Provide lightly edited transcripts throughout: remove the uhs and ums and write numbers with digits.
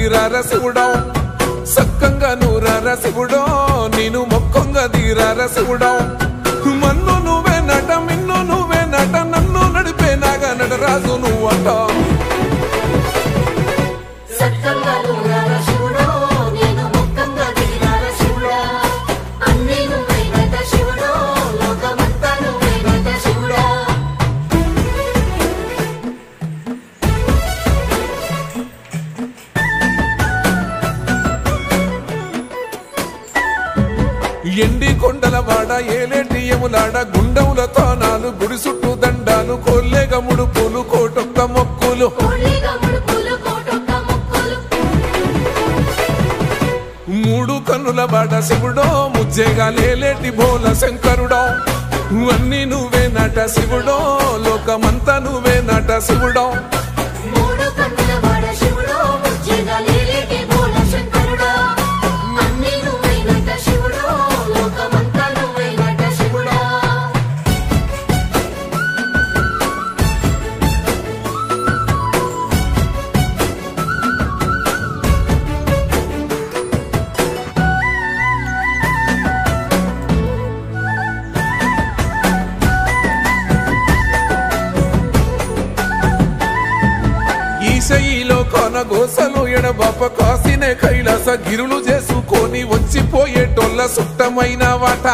తీరార శివుడో సక్కంగా నూరార శివుడో నేను మొక్కంగా తీరార శివుడో మన్ను నువ్వే నట మిన్ను నువ్వే నట నన్ను నడిపే నాగా నటరాజు నువ్వట ఎండి కొండల వాడ ఏలేటి యములాడ గుండములతో నాలు గుడి చుట్టూ దండాలు కోల్లేగ ముడుపులు కోటొక్క మొక్కులు మూడు కన్నుల వాడ శివుడో ముజ్జేగా లేలేటి బోల శంకరుడో అన్ని నువ్వే నట శివుడో లోకమంతా నువ్వే నట శివుడో ఈశయిలో కొన గోసలు ఎడబాప కాసినే కైలాస గిరులు చేసుకొని వచ్చిపోయేటోళ్ళ సుట్టమైన వాట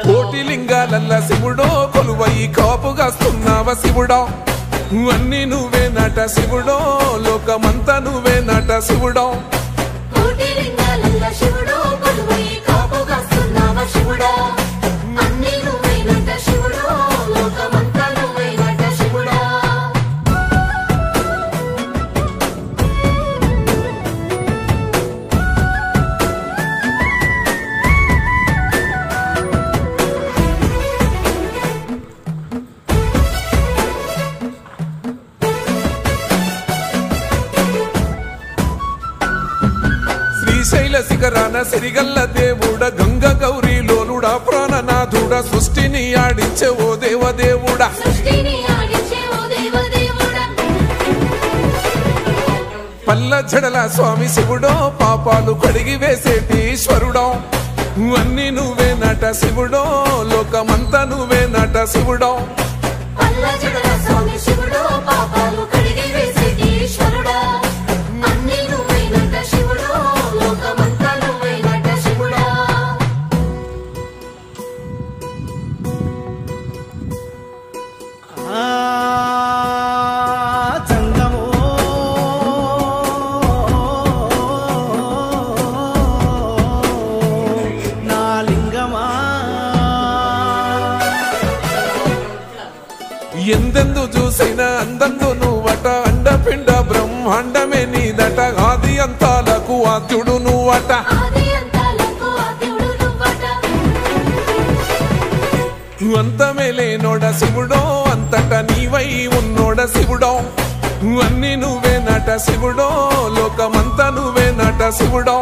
కోటి లింగాలల్ల శివుడో కొలువయి కాపుగాస్తున్నావ శివుడో అన్ని నువ్వే నట శివుడో లోకమంతా నువ్వే నట శివుడో శ్రీశైల శిఖరాన సిరిగల్ల దేవుడ గంగ గౌరీ లోలుడా ప్రాణనాథుడ సృష్టిని ఆడించే ఓ దేవదేవుడా పల్ల జడల స్వామి శివుడో పాపాలు కడిగి వేసేటి ఈశ్వరుడో అన్ని నువ్వే నట శివుడో లోకమంతా నువ్వే నట శివుడో ఎందెందు చూసైనా అందందు నువ్వట అండపిండ బ్రహ్మాండమే నీదట ఆది అంతాలకు ఆద్యుడు నువ్వట అంతమే లేనోడ శివుడో అంతట నీవై ఉన్నోడ శివుడో అన్ని నువ్వే నట శివుడో లోకమంతా నువ్వే నట శివుడో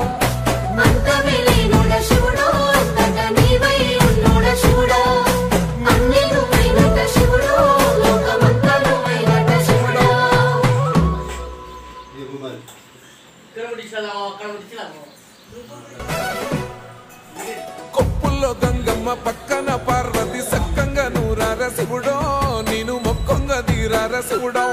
కొప్పుల్లో గంగమ్మ పక్కన పార్వతి సక్కంగా నూరార శివుడో నేను మొక్కంగా తీరార శివుడో